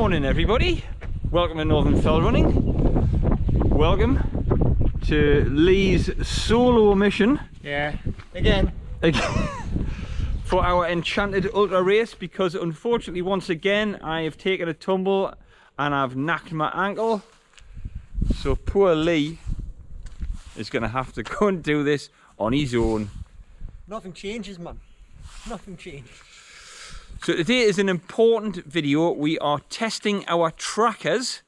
morning everybody, welcome to Northern Fell Running, welcome to Lee's solo mission. Yeah, again for our Enchanted Ultra race, because unfortunately once again I have taken a tumble and I've knacked my ankle, so poor Lee is going to have to go and do this on his own. Nothing changes, man, nothing changes. So today is an important video. We are testing our trackers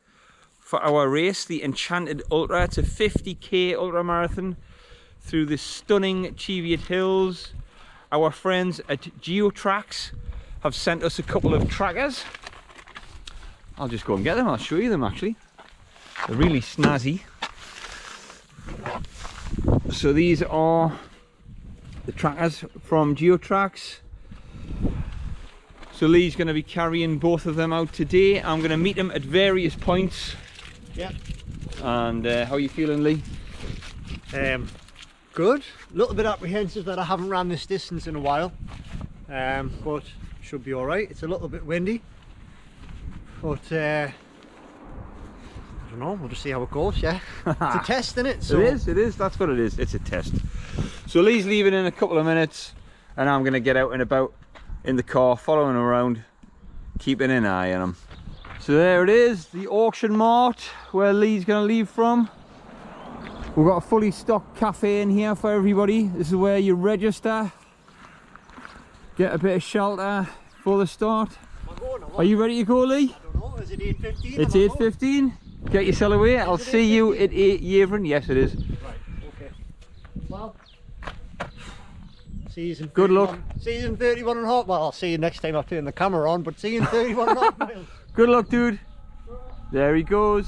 for our race, the Enchanted Ultra. It's a 50k ultra marathon through the stunning Cheviot Hills. Our friends at Geo Tracks have sent us a couple of trackers. I'll just go and get them, I'll show you them actually. They're really snazzy. So these are the trackers from Geo Tracks. So Lee's going to be carrying both of them out today. I'm going to meet him at various points. Yeah. And how are you feeling, Lee? Good. A little bit apprehensive that I haven't ran this distance in a while, but should be all right. It's a little bit windy, but I don't know. We'll just see how it goes. Yeah. It's a test, isn't it? So. It is. That's what it is. It's a test. So Lee's leaving in a couple of minutes, and I'm going to get out and about in the car, following around, keeping an eye on him. So there it is, the auction mart where Lee's going to leave from. We've got a fully stocked cafe in here for everybody. This is where you register, get a bit of shelter for the start. Are you ready to go, Lee? I don't know. Is it 8:15? It's 8:15. Get yourself away. I'll see you at 8 Yavrin. Yes, it is. Right. Okay. Well. Good luck. See you in 31.5. Well, I'll see you next time I turn the camera on, but see you in 31.5 miles. Good luck, dude. There he goes.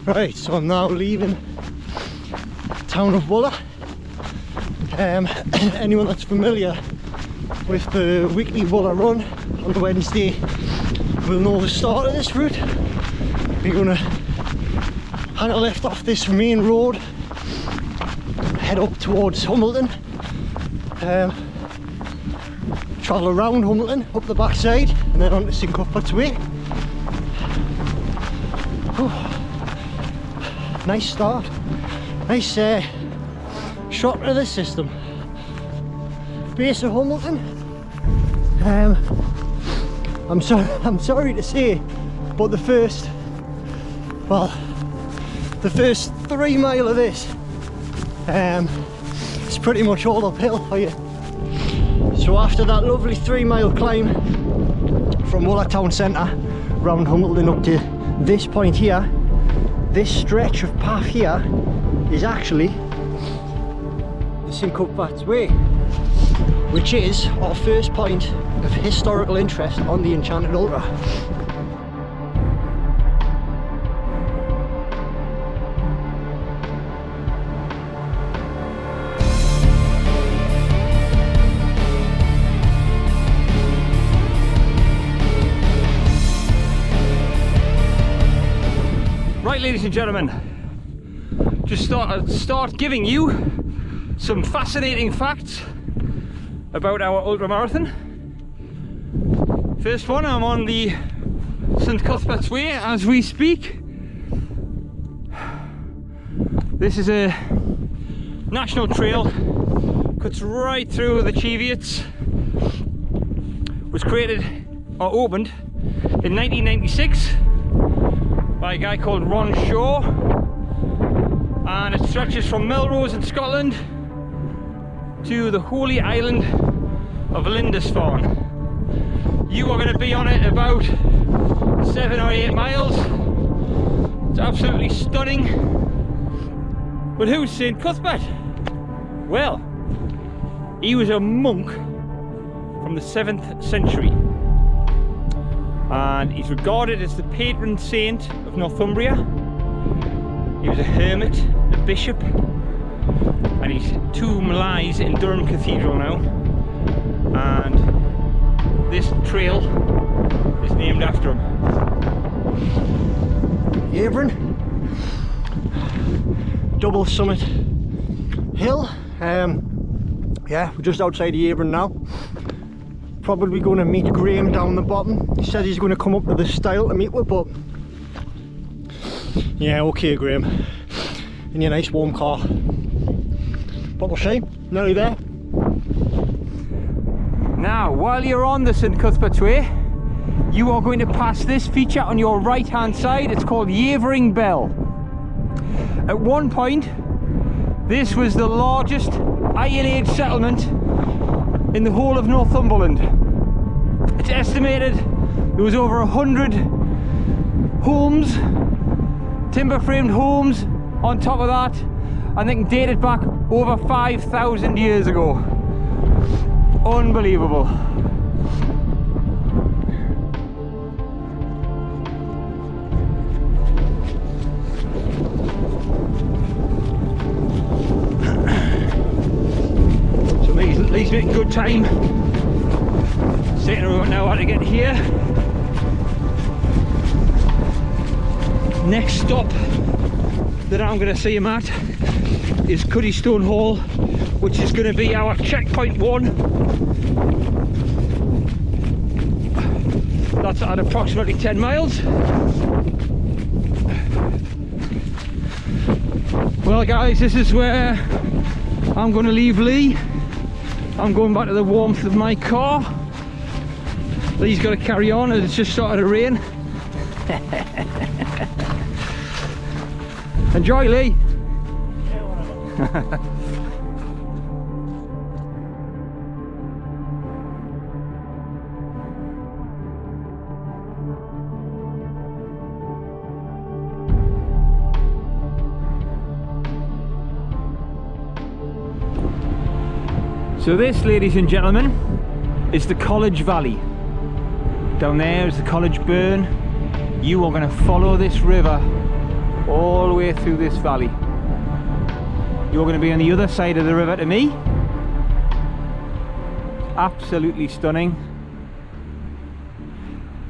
Right, so I'm now leaving the town of Buller. Anyone that's familiar with the weekly Buller run on the Wednesday will know the start of this route. We're going to hang a left off this main road, head up towards Humbleton, travel around Humbleton, up the backside, and then on to St Cuthbert's Way. Nice start, nice shot of the system. Base of Humbleton. I'm sorry to say, but the first 3 miles of this it's pretty much all uphill for you. So after that lovely 3 mile climb from Wooler Town Centre round Humbleton up to this point here, this stretch of path here is actually the St Cuthbert's Way, which is our first point of historical interest on the Enchanted Ultra. Right, ladies and gentlemen, just start giving you some fascinating facts about our ultra marathon. First one, I'm on the St Cuthbert's Way as we speak. This is a national trail, cuts right through the Cheviots. Was created or opened in 1996 by a guy called Ron Shaw, and it stretches from Melrose in Scotland to the holy island of Lindisfarne. You are going to be on it about 7 or 8 miles. It's absolutely stunning. But who's St Cuthbert? Well, he was a monk from the 7th century, and he's regarded as the patron saint of Northumbria. He was a hermit, a bishop, and his tomb lies in Durham Cathedral now, and this trail is named after him. Yavrin, double summit hill. Yeah, we're just outside of Yavrin now. probably going to meet Graham down the bottom. He said he's going to come up to the stile to meet with, but yeah, okay Graham, in your nice warm car. But we'll see, nearly there. Now, while you're on the St Cuthbert's Way, you are going to pass this feature on your right hand side. It's called Yavering Bell. At one point, this was the largest Iron Age settlement in the whole of Northumberland. It's estimated there was over 100 homes, timber framed homes on top of that, and they can date it back over 5,000 years ago. Unbelievable. So at least making good time. Sitting around now how to get here. Next stop that I'm going to see him at is Cuddystone Hall, which is going to be our checkpoint 1. That's at approximately 10 miles. Well guys, this is where I'm going to leave Lee. I'm going back to the warmth of my car. Lee's got to carry on as it's just started to rain. Enjoy, Lee. So this, ladies and gentlemen, is the College Valley. Down there is the College Burn. You are going to follow this river all the way through this valley. You're going to be on the other side of the river to me. Absolutely stunning.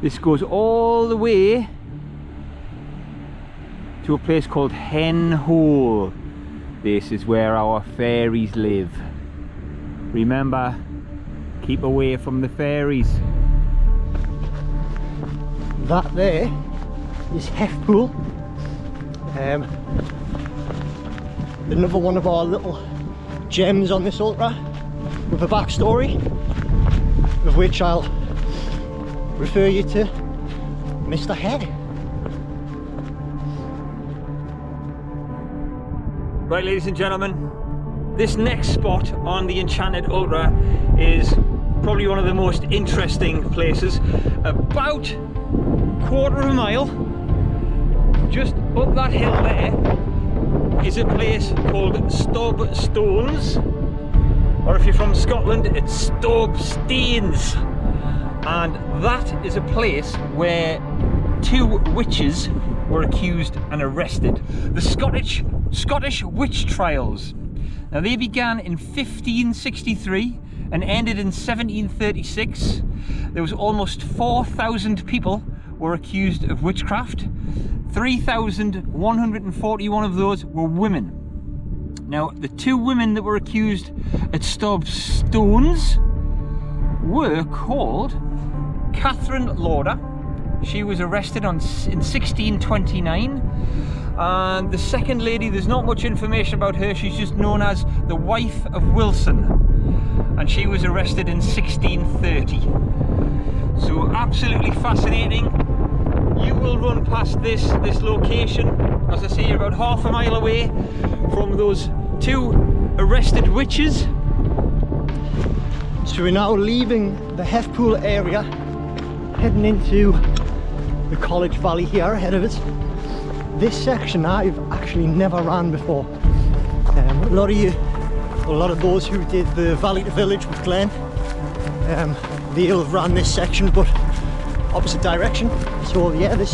This goes all the way to a place called Hethpool. This is where our fairies live. Remember, keep away from the fairies. That there is Hethpool. Another one of our little gems on this ultra with a backstory, of which I'll refer you to Mr. Head. Right, ladies and gentlemen, this next spot on the Enchanted Ultra is probably one of the most interesting places. About quarter of a mile just up that hill there is a place called Stob Stones, or if you're from Scotland it's Stob Stains, and that is a place where 2 witches were accused and arrested. The Scottish witch trials. Now they began in 1563 and ended in 1736. There was almost 4,000 people were accused of witchcraft. 3,141 of those were women. Now the 2 women that were accused at Stob Stones were called Catherine Lauder. She was arrested in 1629. And the second lady, there's not much information about her. She's just known as the wife of Wilson, and she was arrested in 1630. So absolutely fascinating. You will run past this location, as I say, you're about half a mile away from those 2 arrested witches. So we're now leaving the Hethpool area, heading into the College Valley here ahead of us. This section I've actually never ran before. A lot of those who did the Valley to Village with Glenn, they'll have ran this section but opposite direction. So yeah, this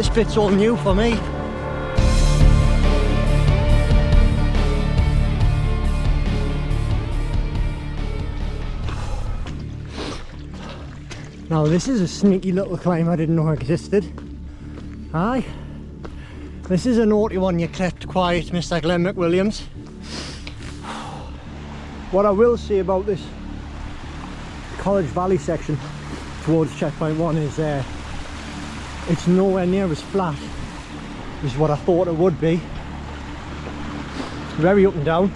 bit's all new for me. Now this is a sneaky little climb I didn't know existed. Aye, this is a naughty one you kept quiet, Mr. Glenn McWilliams. What I will say about this College Valley section towards checkpoint 1 is it's nowhere near as flat as what I thought it would be. Very up and down.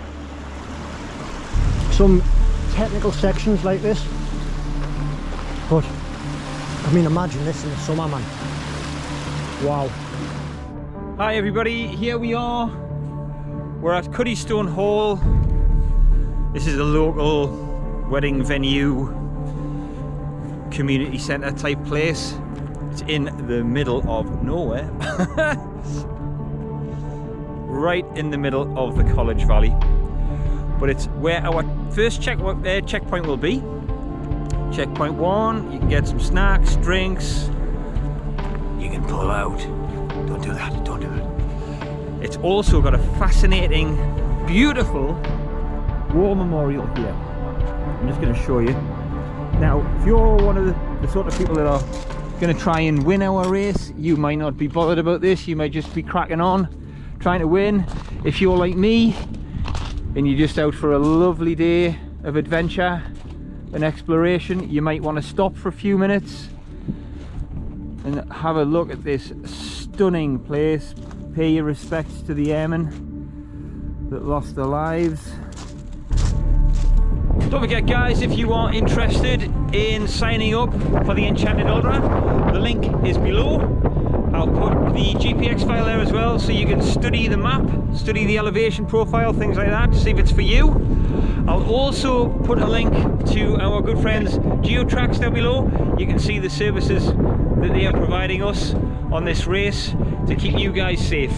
Some technical sections like this, but I mean, imagine this in the summer, man. Wow. Hi everybody, here we are. We're at Cuddystone Hall. This is a local wedding venue, community centre type place. It's in the middle of nowhere. Right in the middle of the College Valley. But it's where our first checkpoint will be. Checkpoint 1, you can get some snacks, drinks. You can pull out. Don't do that, don't do that. It's also got a fascinating, beautiful war memorial here. I'm just going to show you. Now, if you're one of the sort of people that are going to try and win our race, you might not be bothered about this. You might just be cracking on, trying to win. If you're like me, and you're just out for a lovely day of adventure and exploration, you might want to stop for a few minutes and have a look at this stunning place. Pay your respects to the airmen that lost their lives. Don't forget guys, if you are interested in signing up for the Enchanted Ultra, the link is below. I'll put the GPX file there as well, so you can study the map, study the elevation profile, things like that, to see if it's for you. I'll also put a link to our good friends Geo Tracks down below. You can see the services that they are providing us on this race to keep you guys safe.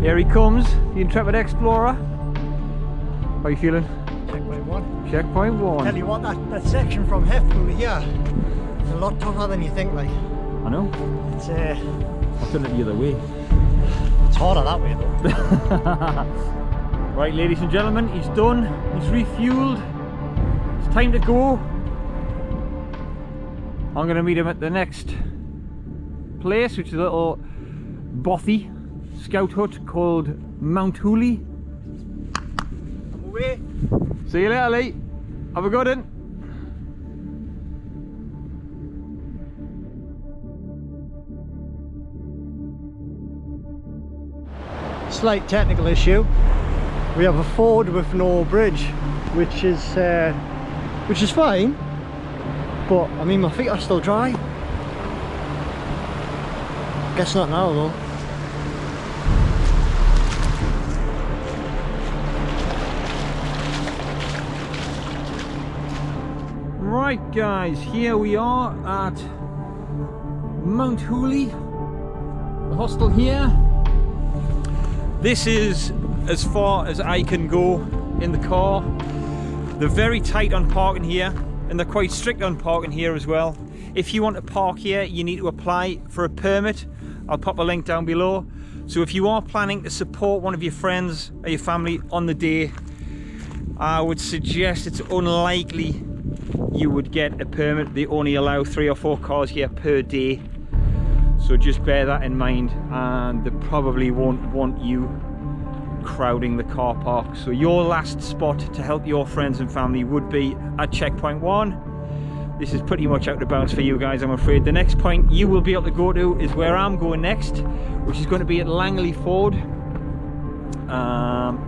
Here he comes, the intrepid explorer. How are you feeling? Checkpoint 1. Checkpoint 1. Tell you what, that section from Hethpool to here is a lot tougher than you think, like. I know. It's I've done it the other way. It's harder that way though. Right, ladies and gentlemen, he's done. He's refueled. It's time to go. I'm going to meet him at the next place, which is a little bothy scout hut called Mount Hooley. I'm away. See you later, Lee. Have a good one. Slight technical issue. We have a ford with no bridge, which is fine. But I mean, my feet are still dry. Guess not now though. Right guys, here we are at Mount Hooley, the hostel here. This is as far as I can go in the car. They're very tight on parking here, and they're quite strict on parking here as well. If you want to park here, you need to apply for a permit. I'll pop a link down below. So if you are planning to support one of your friends or your family on the day, I would suggest it's unlikely you would get a permit. They only allow 3 or 4 cars here per day. So just bear that in mind, and they probably won't want you crowding the car park. So your last spot to help your friends and family would be at checkpoint 1. This is pretty much out of bounds for you guys, I'm afraid. The next point you will be able to go to is where I'm going next, which is going to be at Langley Ford,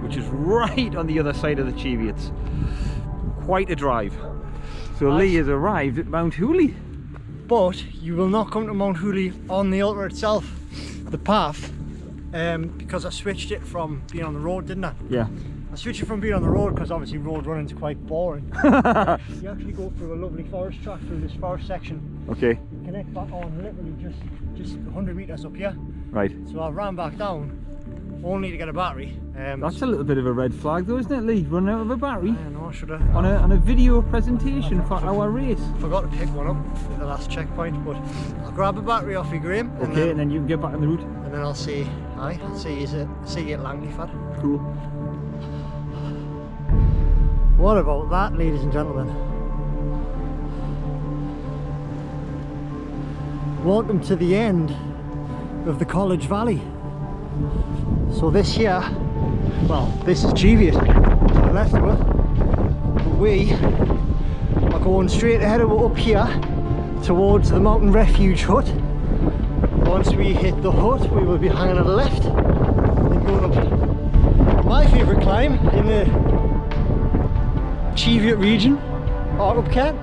which is right on the other side of the Cheviots. Quite a drive. So Lee has arrived at Mount Hooley. But you will not come to Mount Hooley on the Ultra itself, the path, because I switched it from being on the road, didn't I? Yeah. I switched it from being on the road because obviously road running is quite boring. You actually go through a lovely forest track through this forest section. Okay. You connect back on literally just 100 metres up here. Right. So I ran back down only to get a battery. That's a little bit of a red flag though, isn't it, Lee? Running out of a battery? I know, I should have. On a video presentation for our race. Forgot to pick one up at the last checkpoint, but I'll grab a battery off you, Graham. Okay, and then you can get back on the route. And then I'll see you at Langley Fad. Cool. What about that, ladies and gentlemen? Welcome to the end of the College Valley. So this here, well, this is Cheviot, the left of it. But we are going straight ahead of up here towards the mountain refuge hut. Once we hit the hut, we will be hanging on the left and going up my favourite climb in the Cheviot region, Ark Cairn.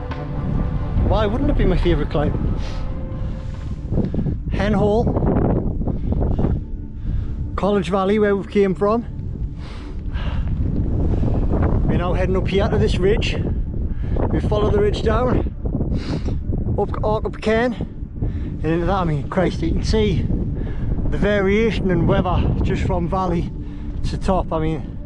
Why wouldn't it be my favourite climb? Hen Hall, College Valley, where we came from. We're now heading up here to this ridge. We follow the ridge down, up Ark Cairn, and into that. I mean, Christ, you can see the variation in weather just from valley to top. I mean,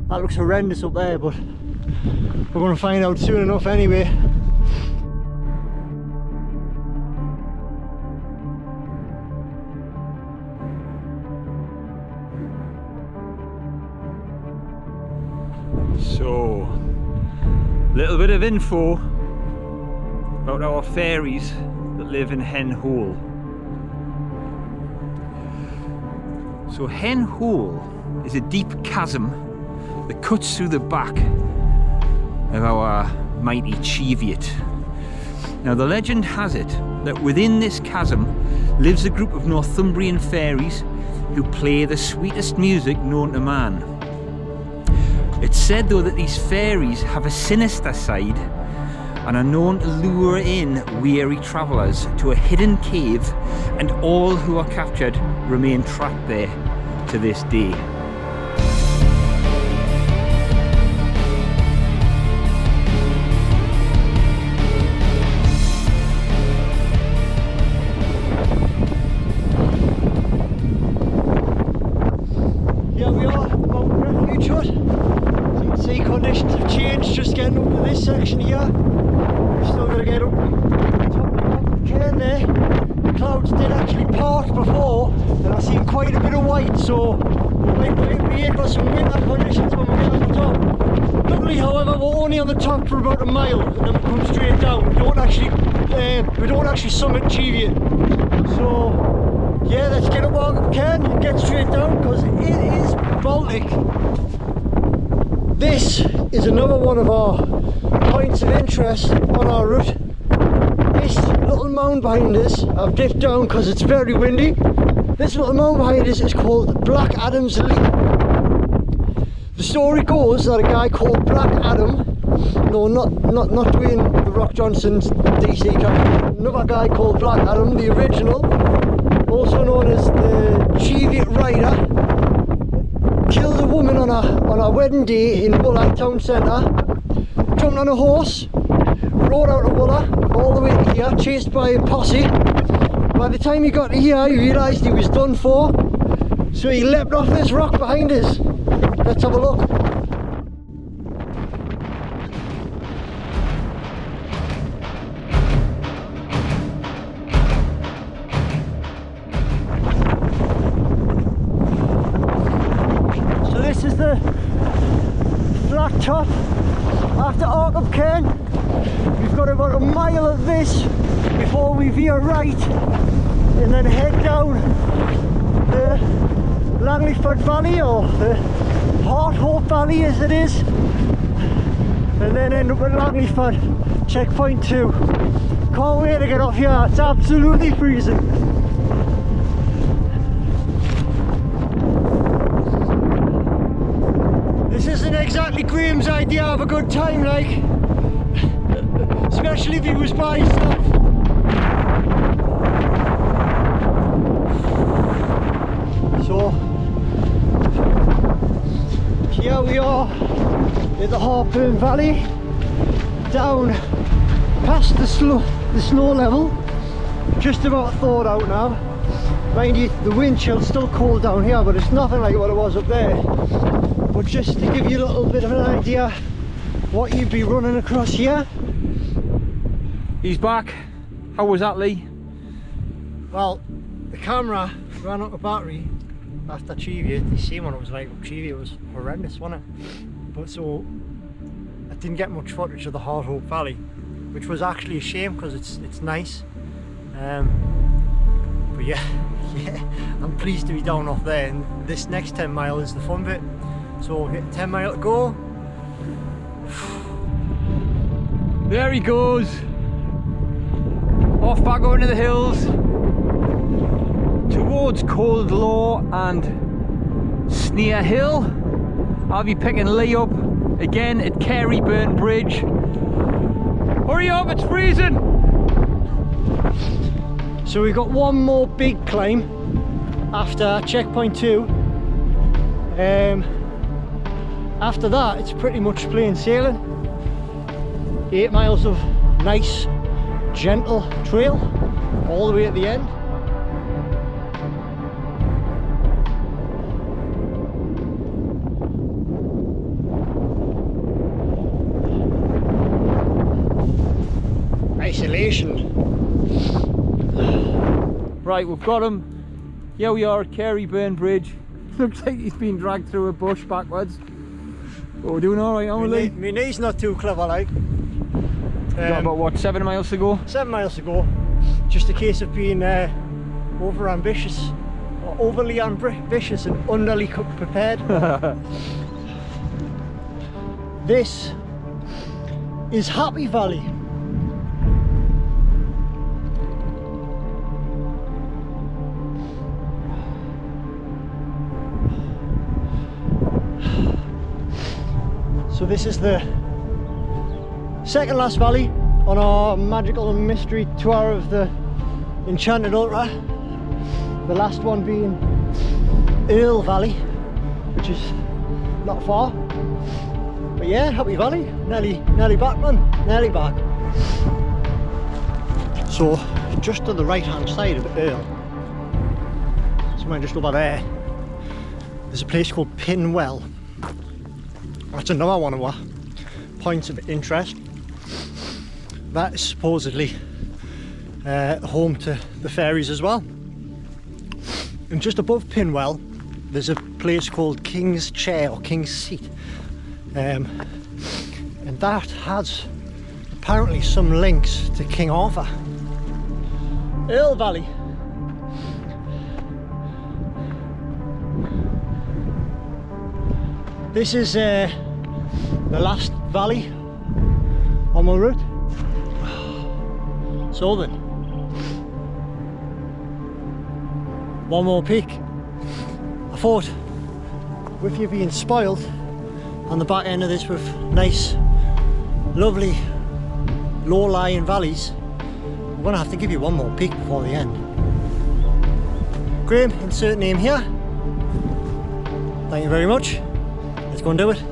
that looks horrendous up there, but we're going to find out soon enough anyway. So, little bit of info about our fairies that live in Hen Hole. So Hen Hole is a deep chasm that cuts through the back of our mighty Cheviot. Now the legend has it that within this chasm lives a group of Northumbrian fairies who play the sweetest music known to man. It's said though that these fairies have a sinister side and are known to lure in weary travellers to a hidden cave, and all who are captured remain trapped there to this day. Here we are, the mountain refuge hut. So you can see conditions have changed just getting up to this section here. We've still got to get up to the top of the mountain cairn there. The clouds did actually part before, and I've seen quite a bit of white, so we might be in for some winter conditions when we get on the top. Luckily, however, we're only on the top for about a mile, and then we come straight down. We don't actually summit Cheviot. So yeah, let's get up Ark Cairn and get straight down, because it is Baltic. This is another one of our points of interest on our route. This little mound behind us, I've dipped down because it's very windy. This little mound behind us is called Black Adam's Leap. The story goes that a guy called Black Adam, no, not Dwayne The Rock Johnson's DC character, another guy called Black Adam, the original, also known as the Cheviot Rider, killed a woman on a wedding day in Buckley town centre, jumped on a horse, rode out of Buckley all the way to here, chased by a posse. By the time he got to here, he realised he was done for, so he leapt off this rock behind us. Let's have a look. So this is the flat top after Ark Cairn. We've got about a mile of this before we veer right and then head down the Langleyford Valley, or the Hethpool Valley as it is, and then end up at Langleyford checkpoint 2. Can't wait to get off here, it's absolutely freezing. This isn't exactly Graham's idea of a good time, like, especially if he was by himself. So here we are in the Hethpool Valley, down past the snow level, just about thawed out now. Mind you, the wind chill's still cold down here, but it's nothing like what it was up there. But just to give you a little bit of an idea what you'd be running across here. He's back. How was that, Lee? Well, the camera ran out of battery after Cheviot. You see what it was like up Cheviot, was horrendous, wasn't it? But so I didn't get much footage of the Hethpool Valley, which was actually a shame because it's nice. But yeah, I'm pleased to be down off there, and this next 10 mile is the fun bit. So 10 mile to go, There he goes. Off back over into the hills. Towards Cold Law and Sneer Hill. I'll be picking Lee up again at Caryburn Bridge. Hurry up, it's freezing! So we've got one more big climb after checkpoint 2. After that it's pretty much plain sailing. 8 miles of nice gentle trail all the way at the end. Isolation. Right, we've got him. Here we are at Caryburn Bridge. Looks like he's been dragged through a bush backwards. But we're doing alright, aren't we? My knee's not too clever, like. Got about what, 7 miles to go? 7 miles to go. Just a case of being over ambitious, or overly ambitious and underly prepared. This is Happy Valley. So this is the second last valley on our magical and mystery tour of the Enchanted Ultra. The last one being Earl Valley, which is not far. But yeah, Happy Valley, nearly back, man, nearly back. So just to the right hand side of Earl, somewhere just over there, there's a place called Pinwell. That's another one of our points of interest. That is supposedly home to the fairies as well. And just above Pinwell there's a place called King's Chair or King's Seat, and that has apparently some links to King Arthur. Earl Valley. This is the last valley on my route. So then, one more peak. I thought with you being spoiled on the back end of this with nice, lovely, low-lying valleys, I'm going to have to give you one more peak before the end. Graham, insert name here. Thank you very much. Let's go and do it.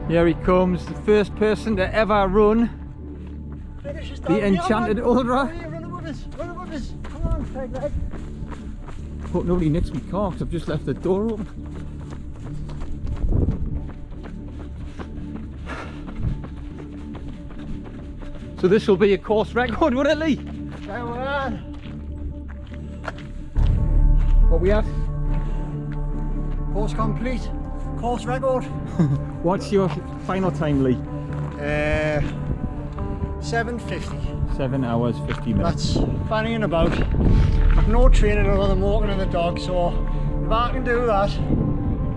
Here he comes, the first person to ever run the Enchanted Ultra. Run above us, run above us. Come on, Peg leg. Hope nobody nicks me car because I've just left the door open. So this will be a course record, won't it, Lee? Come on. What we at? Course complete. Course record. What's your final time, Lee? 7:50. 7 hours 50 minutes. That's fanning about. I've no training other than walking on the dog, so if I can do that,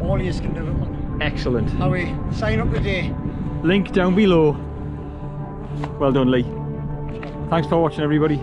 all yous can do it, man. Excellent. How we sign up today? Link down below. Well done, Lee. Thanks for watching, everybody.